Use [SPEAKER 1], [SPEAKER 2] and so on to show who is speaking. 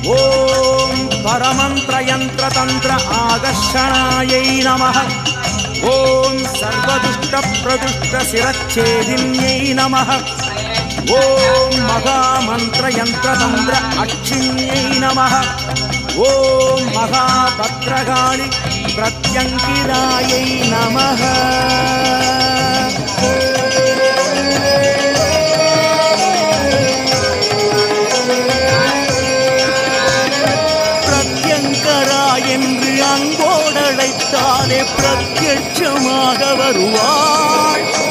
[SPEAKER 1] ஓம் பரமந்திரயந்திரதந்திர ஆகர்ஷணாயை நமः. ஓம் சர்வதுஷ்டப்பிரதுஷ்டசிரச்சேதின்யை நமः. ஓம் மகாமந்திரயந்திரதந்திர அட்சிண்யை நமः. ஓம் மகாபத்ரகாளி பிரத்யங்கிராயை நமः. பிரத்யங்கரா என்று அன்போடழைத்தாலே பிரத்யட்சமாக வருவாள்.